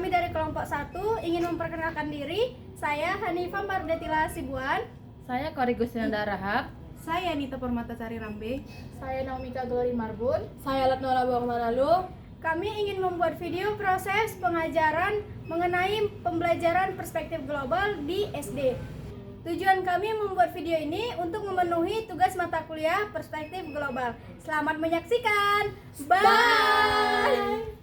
kami dari kelompok 1 ingin memperkenalkan diri. Saya Hanifah Mardetila Sibuan. Saya Kori Gustinanda Rahab. Saya Nita Permatasari Rambe. Saya Naumika Glory Marbun. Saya Latnola Bawang Manalu. Kami ingin membuat video proses pengajaran mengenai pembelajaran perspektif global di SD. Tujuan kami membuat video ini untuk memenuhi tugas mata kuliah perspektif global. Selamat menyaksikan. Bye.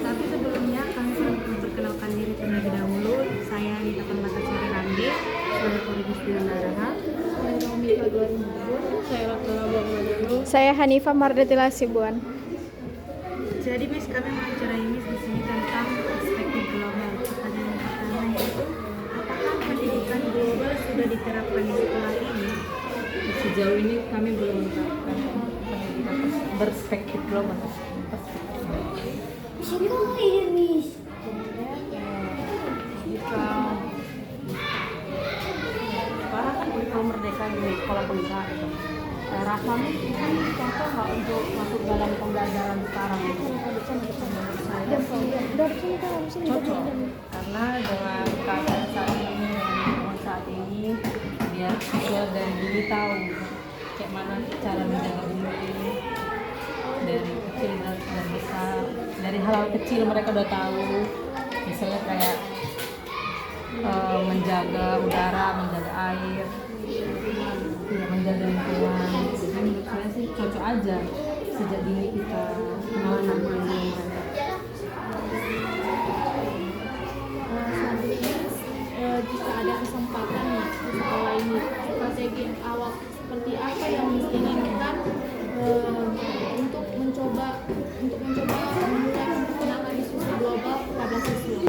Tapi sebelumnya kami perlu memperkenalkan diri terlebih dahulu. Saya Nita Permatasari Rambe. Saya Kori Gustinanda Rahab. Saya Naumika Glory Marbun. Saya Latnola Bawang Manalu. Saya Hanifah Mardetila Sibuan. Jadi Miss, kami mengajarai Miss di sini tentang perspektif global. Pertanyaan yang pertama yaitu, apakah pendidikan global sudah diterapkan di sekolah ini? Sejauh ini kami belum menerapkan pendidikan perspektif global. Jika sekarang kan kurikulum merdeka di sekolah penulisan itu, rasanya kan contoh nggak untuk masuk dalam pembelajaran sekarang itu? Menurut saya cocok, karena dengan keadaan saat ini, dengan lingkungan saat ini, biar siswa dari dini tahu kayak mana cara menjaga bumi dari kecil dan besar. Dari hal-hal kecil mereka udah tahu, misalnya kayak menjaga udara, menjaga air, ya, menjaga lingkungan. Jadi menurut saya sih cocok aja sejak dini kita menanam mereka. Selanjutnya, jika ada kesempatan nih di sekolah ini, strategi awal seperti apa yang diinginkan untuk mencoba memulai perkenalkan diskusi global kepada siswa?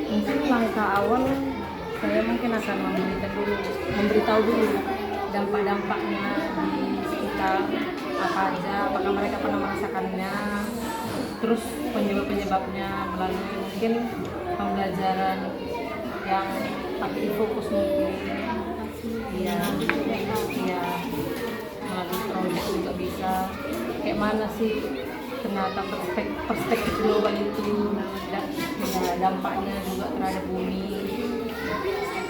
Mungkin langkah awal saya mungkin akan memberitahu dulu dampak-dampaknya di sekitar apa aja, apakah mereka pernah merasakannya, terus penyebab-penyebabnya melalui mungkin pembelajaran yang pakai fokus mungkin ya melalui proyek juga bisa. Kayak mana sih ternyata perspektif global itu dan ya, dampaknya juga terhadap bumi.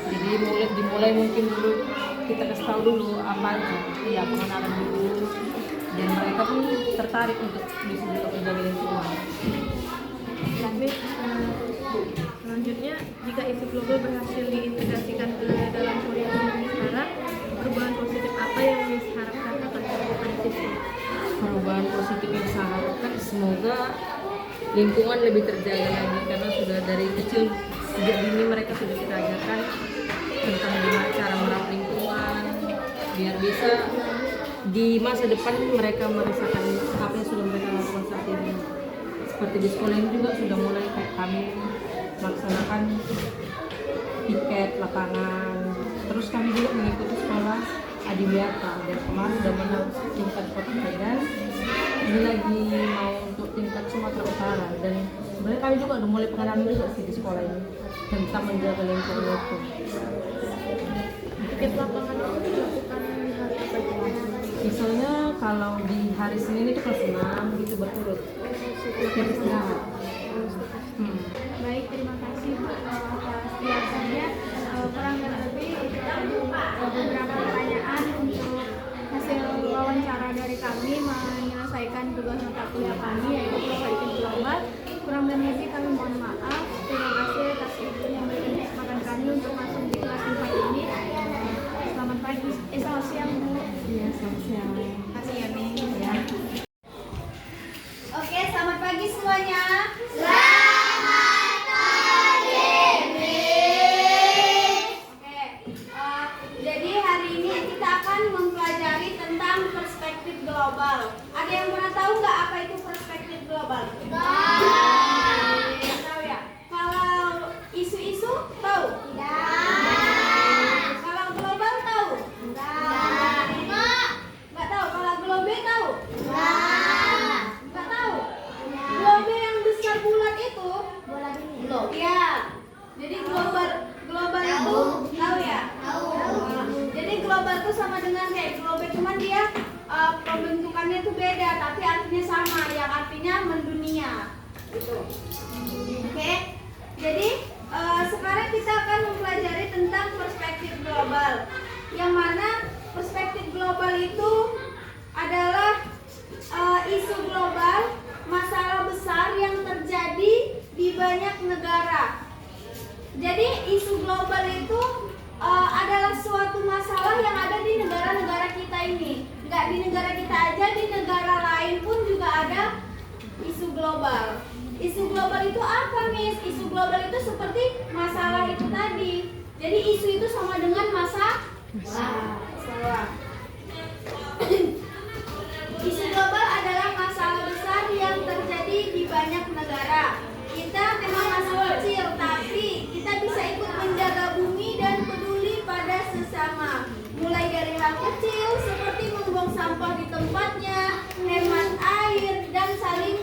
Jadi dimulai mungkin dulu kita kasih tahu dulu apa aja, ya pengenalan dulu, dan mereka pun tertarik untuk bisa juga menjaga lingkungan. Tapi selanjutnya, jika isu global berhasil diintegrasikan ke dalam kurikulum sekarang, perubahan positif apa yang diharapkan akan dilakukan siswa? Perubahan positif yang saya harapkan semoga lingkungan lebih terjaga lagi, karena sudah dari kecil sejak dini mereka sudah kita ajarkan tentang gimana cara merawat lingkungan biar bisa di masa depan mereka merasakan apa yang sudah mereka lakukan saat ini. Seperti di sekolah ini juga sudah mulai kayak kami melaksanakan piket lapangan, terus kami juga mengikuti sekolah Adiwiyata dan kemarin sudah menang tingkat kota Medan, ini lagi mau untuk tingkat Sumatera Utara, dan sebenarnya kami juga udah mulai pengenalan juga sih di sekolah ini tentang menjaga lingkungan itu. Piket lapangan itu dilakukan di hari apa aja? Misalnya kalau di hari Senin itu kelas 6 gitu berturut piket istirahat. Baik, terima kasih Bu atas jelasannya. Kurang lebih itu tadi beberapa pertanyaan untuk hasil wawancara dari kami menyelesaikan tugas mata kuliah kami, yaitu perspektif global. Kurang lebih kami mohon maaf. Terima kasih atas yang memberikan kesempatan kami untuk masuk di kelas 4 ini. Selamat pagi, selamat siang Bu. Iya, selamat siang. Terima kasih ya Mi. Ya. Oke, selamat pagi semuanya. Jadi hari ini kita akan mempelajari tentang perspektif global. Ada yang pernah tahu nggak apa itu perspektif global? Tahu ya? Kalau isu-isu tahu? Tidak. Kalau global tahu? Enggak. Nggak tahu. Kalau globe tahu? Enggak. Nggak tahu. pembentukannya itu beda, tapi artinya sama, yang artinya mendunia. Gitu. Oke, jadi sekarang kita akan mempelajari tentang perspektif global, yang mana perspektif global itu adalah isu global, masalah besar yang terjadi di banyak negara. Jadi isu global itu adalah suatu masalah yang ada di negara-negara kita ini. Nggak di negara kita aja, di negara lain pun juga ada isu global. Isu global itu apa, Miss? Isu global itu seperti masalah itu tadi. Jadi isu itu sama dengan masalah. Isu global adalah masalah besar yang terjadi di banyak negara. Kita memang masih kecil, tapi kita bisa ikut menjaga bumi dan peduli pada sesama. Mulai dari hal kecil seperti membuang sampah di tempatnya, hemat air, dan saling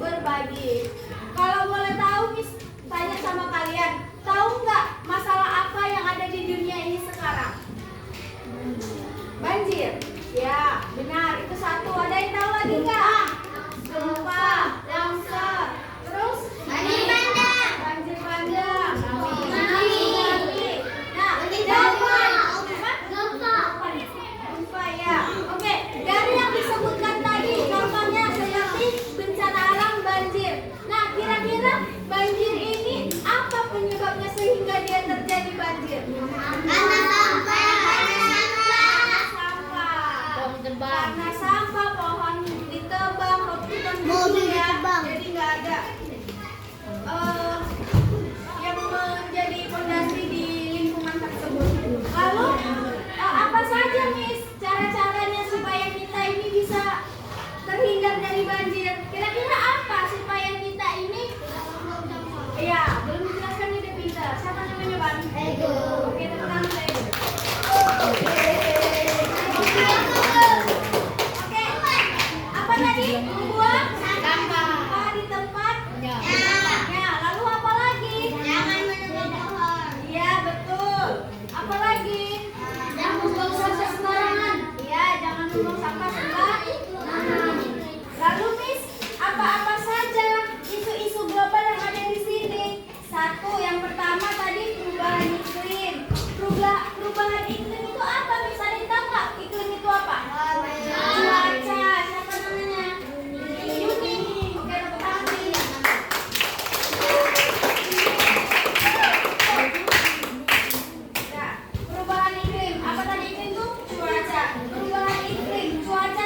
berbagi. Kalau boleh tahu, Miss, tanya sama kalian, tahu nggak masalah apa yang ada di dunia ini sekarang? Banjir. Ya, benar. Itu satu. Ada yang tahu lagi nggak? Gempa, longsor, terus banjir bandang. Banjir bandang. Nah, gempa ya. Oke, dari yang disebutkan tadi, contohnya seperti bencana alam, banjir. Nah, kira-kira banjir ini apa penyebabnya sehingga dia terjadi banjir? Karena sampah, pohon ditebang, hutan mobil ya, jadi nggak ada yang menjadi fondasi di lingkungan tersebut. Lalu apa saja, Miss, cara-caranya supaya kita ini bisa terhindar dari banjir? Kira-kira apa supaya kita ini? Ya, belum dijelaskan, udah pintar. Siapa namanya, Bang? Ego. Oke, tenang deh. Apa tadi? Membuang sampah di tempat. Ya. Lalu apa lagi? Jangan menebang pohon. Iya, betul. Apa lagi? Jangan membuang sampah sembarangan. Iya, jangan membuang sampah sembarangan. Lalu, Miss, apa-apa saja isu-isu global yang ada di sini? Satu, yang pertama tadi perubahan iklim. Perubahan iklim itu apa, Miss? Ada yang tahu nggak? Iklim itu apa? Cuaca. Siapa namanya? Yuni. Oke, tepuk tangan. Ya, perubahan iklim. Apa tadi iklim itu? Cuaca. Perubahan iklim. Cuaca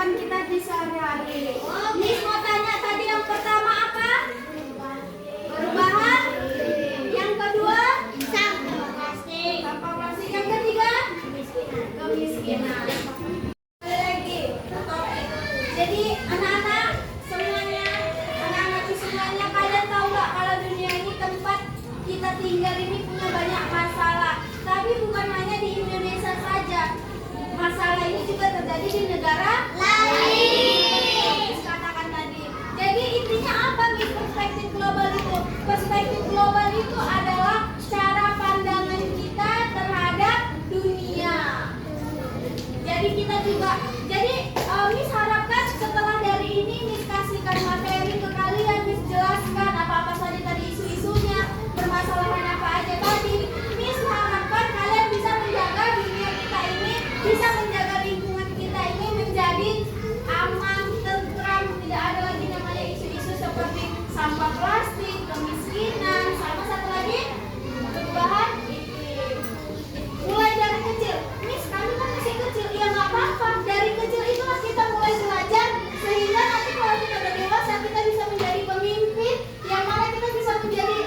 kehidupan kita di sehari-hari. Miss mau tanya tadi yang pertama apa? Perubahan. Yang kedua? Sampah plastik. Yang ketiga? Kemiskinan. Lagi topik. Jadi anak-anak semuanya, kalian tahu nggak kalau dunia ini tempat kita tinggal ini punya banyak masalah. Tapi bukan hanya di Indonesia saja. Masalah ini juga terjadi di negara lain. Katakan tadi. Jadi intinya apa nih perspektif global itu? Perspektif global itu adalah cara pandangan kita terhadap dunia. Jadi kita juga, Miss harapkan setelah dari ini Miss kasihkan materi ke kalian, Miss jelaskan apa-apa saja tadi isu-isunya, permasalahan apa aja tadi. Miss harapkan kalian bisa menjaga dunia kita ini, bisa menjaga lingkungan kita ini menjadi aman, tentram, tidak ada lagi namanya isu-isu seperti sampah plastik, kemiskinan, sama satu lagi perubahan iklim. Mulai dari kecil, Miss kami kan masih kecil, ya nggak apa-apa. Dari kecil itulah kita mulai belajar sehingga nanti kalau kita udah dewasa kita bisa menjadi pemimpin yang mana kita bisa menjadi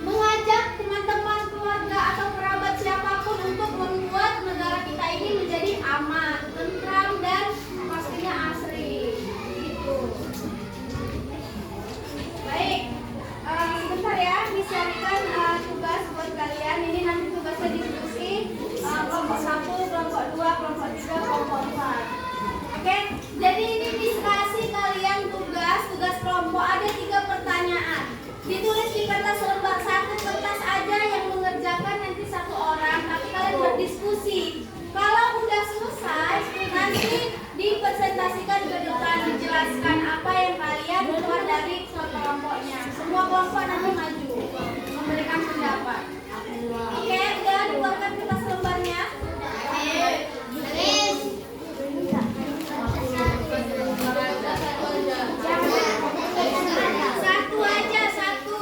mengajak teman-teman keluarga atau kerabat siapapun untuk membuat negara kita ini menjadi aman, tentram dan pastinya asri. Gitu. Baik, sebentar ya, Miss carikan tugas buat kalian. Ini nanti tugasnya diskusi kelompok 1, kelompok 2, kelompok 3, kelompok 4. Oke, jadi ini Miss kasih kalian tugas kelompok ada 3 pertanyaan. Ditulis di kertas lembar 1 kertas aja yang mengerjakan nanti 1 orang, tapi kalian berdiskusi. Kalau udah selesai, nanti dipresentasikan ke depan, dijelaskan apa yang kalian buat dari kelompoknya. Semua kelompok nanti maju memberikan pendapat. Oke, udah dikeluarkan kertas lembarnya? Satu aja, satu.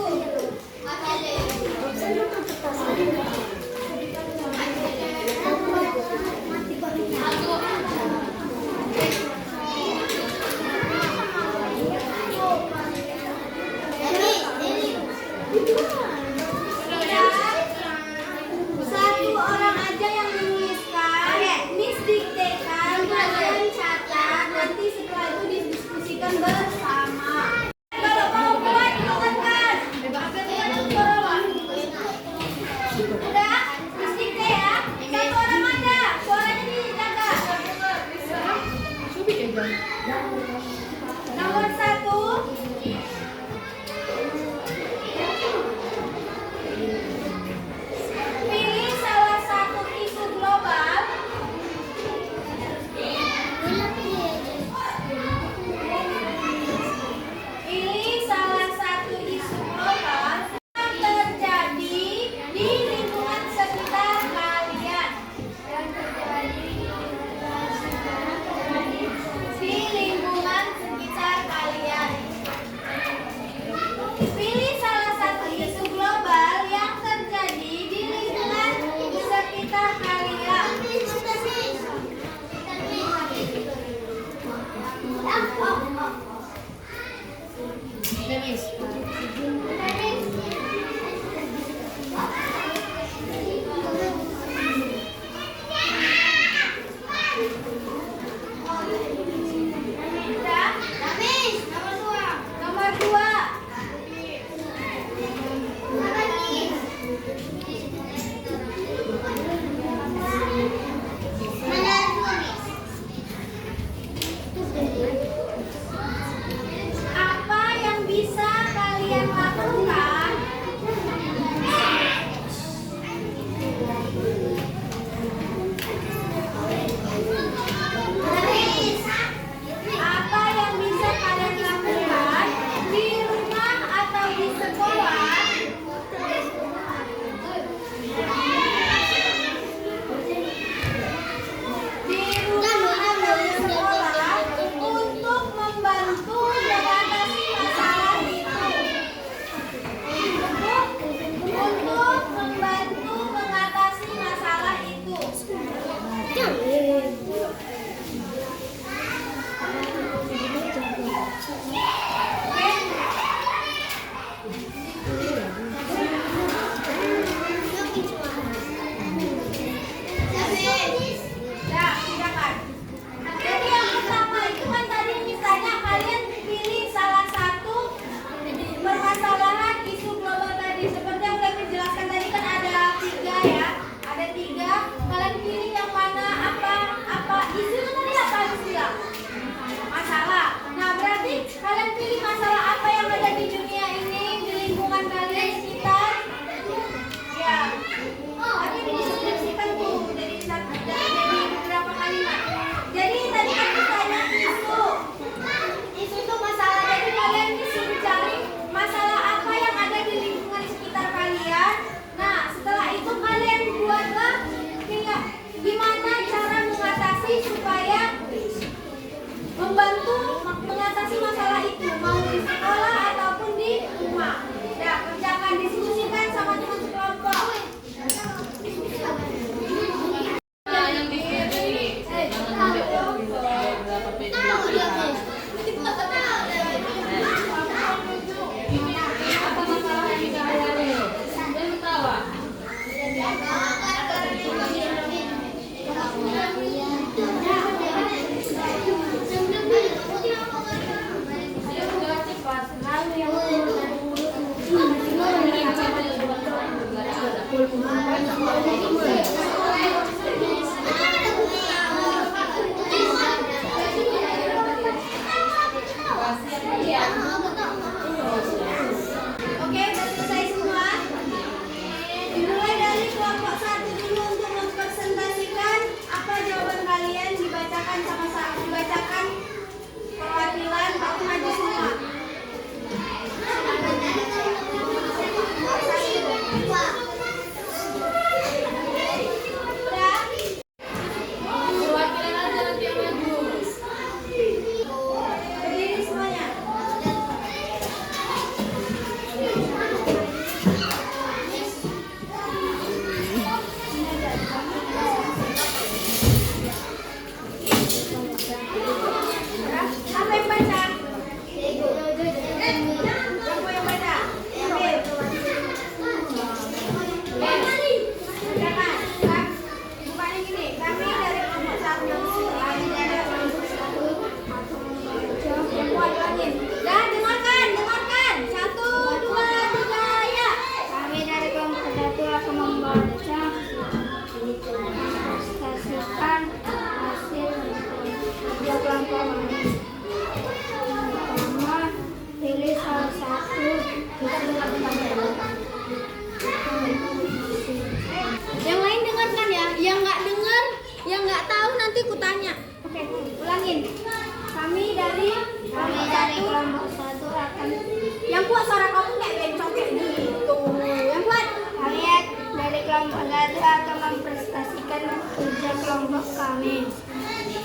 kelompok kami.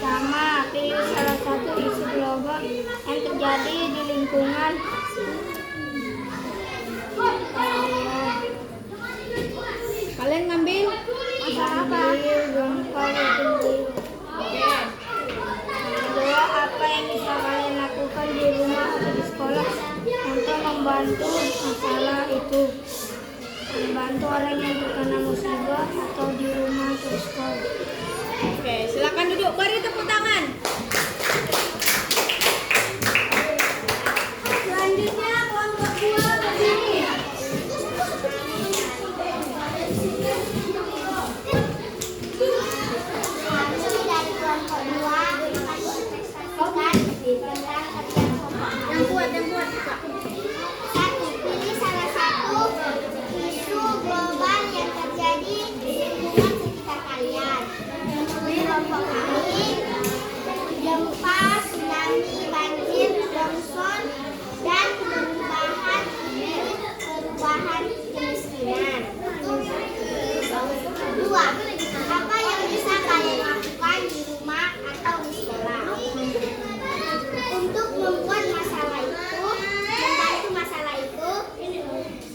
Sama, pilih salah satu isi global yang terjadi di lingkungan. Kalian ngambil Masalah kedua, apa yang bisa kalian lakukan di rumah atau di sekolah untuk membantu masalah itu? Membantu orang yang terkena musibah atau di rumah atau di sekolah. Oke, silakan duduk. Beri tepuk tangan. Selanjutnya kelompok 2 berdiri. Kami dari kelompok 2 akan mempresentasikan tentang kerja kelompok. Yang kuat, Kak. Satu, pilih salah satu isu global yang terjadi di lingkungan sekitar kalian. Di kelompok kami, gempa, tsunami, banjir, longsor, dan perubahan kemiskinan. Dua, apa yang bisa kalian lakukan di rumah atau di sekolah untuk membuat masalah itu, membantu masalah itu?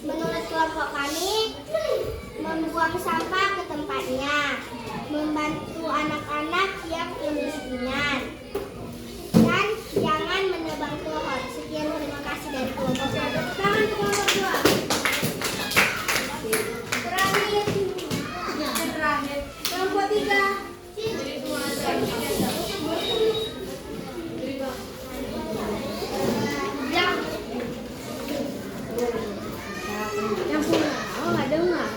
Menurut kelompok kami, membuang sampah ke tempatnya, membantu anak-anak yang kemiskinan, dan jangan menebang pohon. Sekian, terima kasih dari kelompok 1. Tangan ke kelompok 2. Terakhir, kelompok 3. Yang punya. Oh, nggak dengar.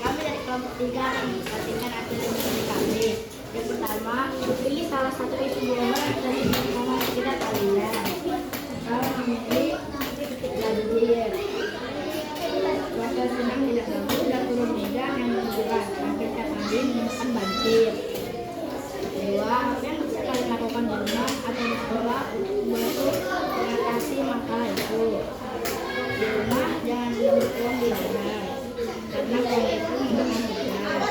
Kami dari kelompok 3 akan memperhatikan hasil diskusi kami. Yang pertama, pilih salah satu isu global yang terjadi di lingkungan sekitar kalian. Kami memilih banjir. Cuaca sedang tidak bagus dan turun hujan yang berkurang. Akhirnya kami menemukan banjir. Kedua, apa yang bisa kalian lakukan di rumah atau di sekolah untuk mengatasi masalah itu? Di rumah jangan membuang di jalan karena buang itu menyebabkan hujan.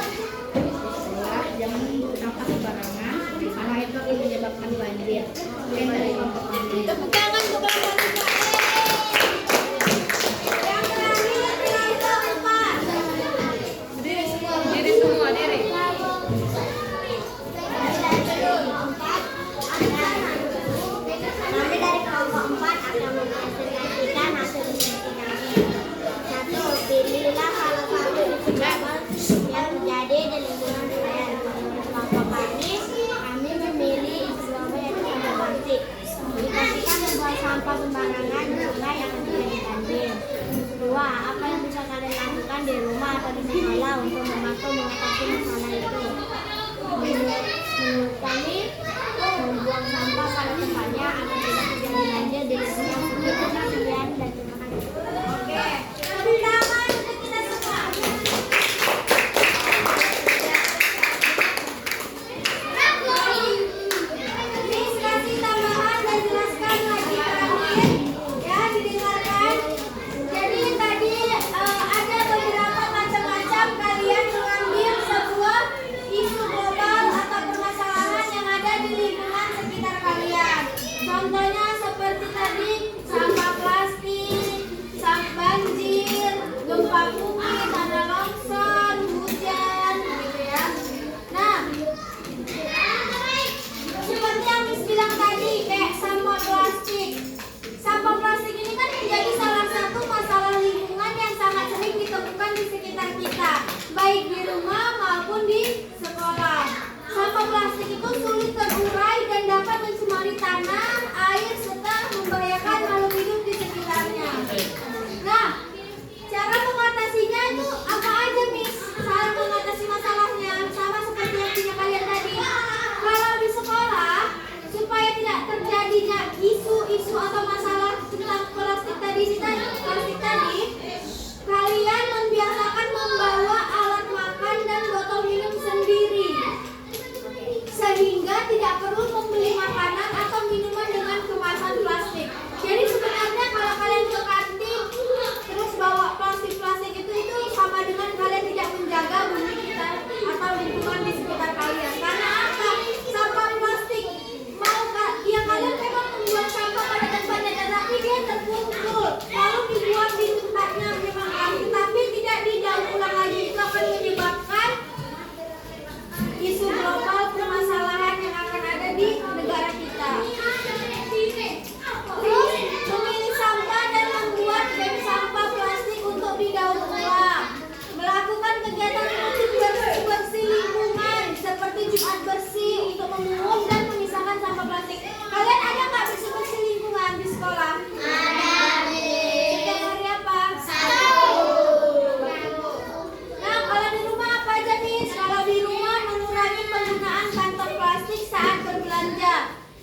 Di sekolah jangan membuang sampah sembarangan karena itu akan menyebabkan banjir. Sekian dari kelompok kami. Tepuk tangan untuk kelompok 3. Yang terakhir, kelompok 4. Diri semua, diri. Kami dari kelompok 4 akan mempresentasikan hasil diskusi kami. Satu, pilihlah salah satu isu global yang terjadi di lingkungan kalian. Menurut kelompok kami memilih isu global yang terjadi banjir. Dikasihkan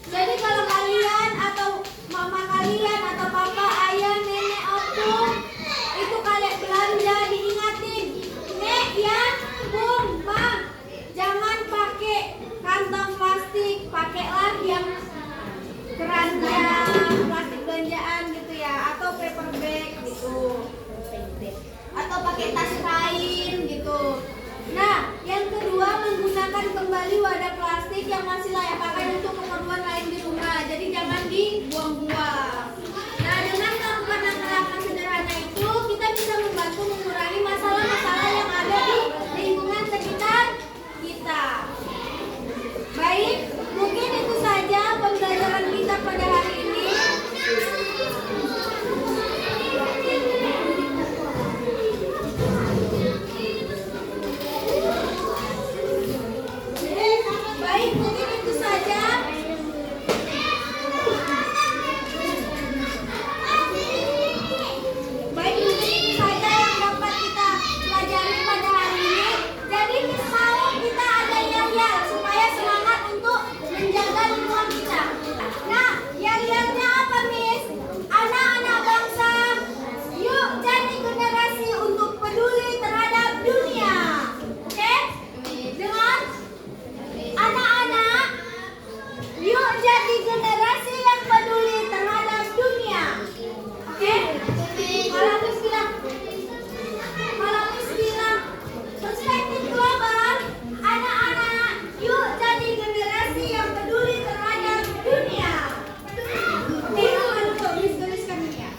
Jadi kalau kalian atau mama kalian atau papa, ayah, nenek, opung itu kalian belanja diingatin, Nek ya, Bung, Bang, jangan pakai kantong plastik, pakailah yang keranjang plastik belanjaan gitu ya, atau paper bag gitu, atau pakai tas kain gitu. Nah, yang kedua menggunakan kembali wadah plastik yang masih layak pakai untuk keperluan lain di rumah. Jadi jangan dibuang-buang. Nah, dengan melakukan langkah-langkah sederhana itu, kita bisa membantu mengurangi masalah-masalah yang ada di lingkungan sekitar kita. Baik, mungkin itu saja pembelajaran kita pada hari ini. Baik, mungkin itu saja. Baik, mungkin itu saja yang dapat kita pelajari pada hari ini. Jadi Miss mau kita ada yel-yel supaya semangat untuk menjaga lingkungan kita. Nah, yel-yelnya apa, Miss? Anak-anak bangsa, yuk jadi generasi untuk peduli terhadap dunia. Oke? Dengan anak-anak, yuk jadi generasi yang peduli terhadap dunia. Oke? Kalau Miss bilang perspektif global, anak-anak, yuk jadi generasi yang peduli terhadap dunia. Itu untuk Miss tuliskan ini ya.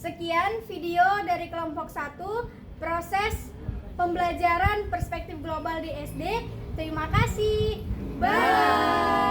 Sekian video dari kelompok 1 proses pembelajaran perspektif global di SD. Terima kasih. Bye.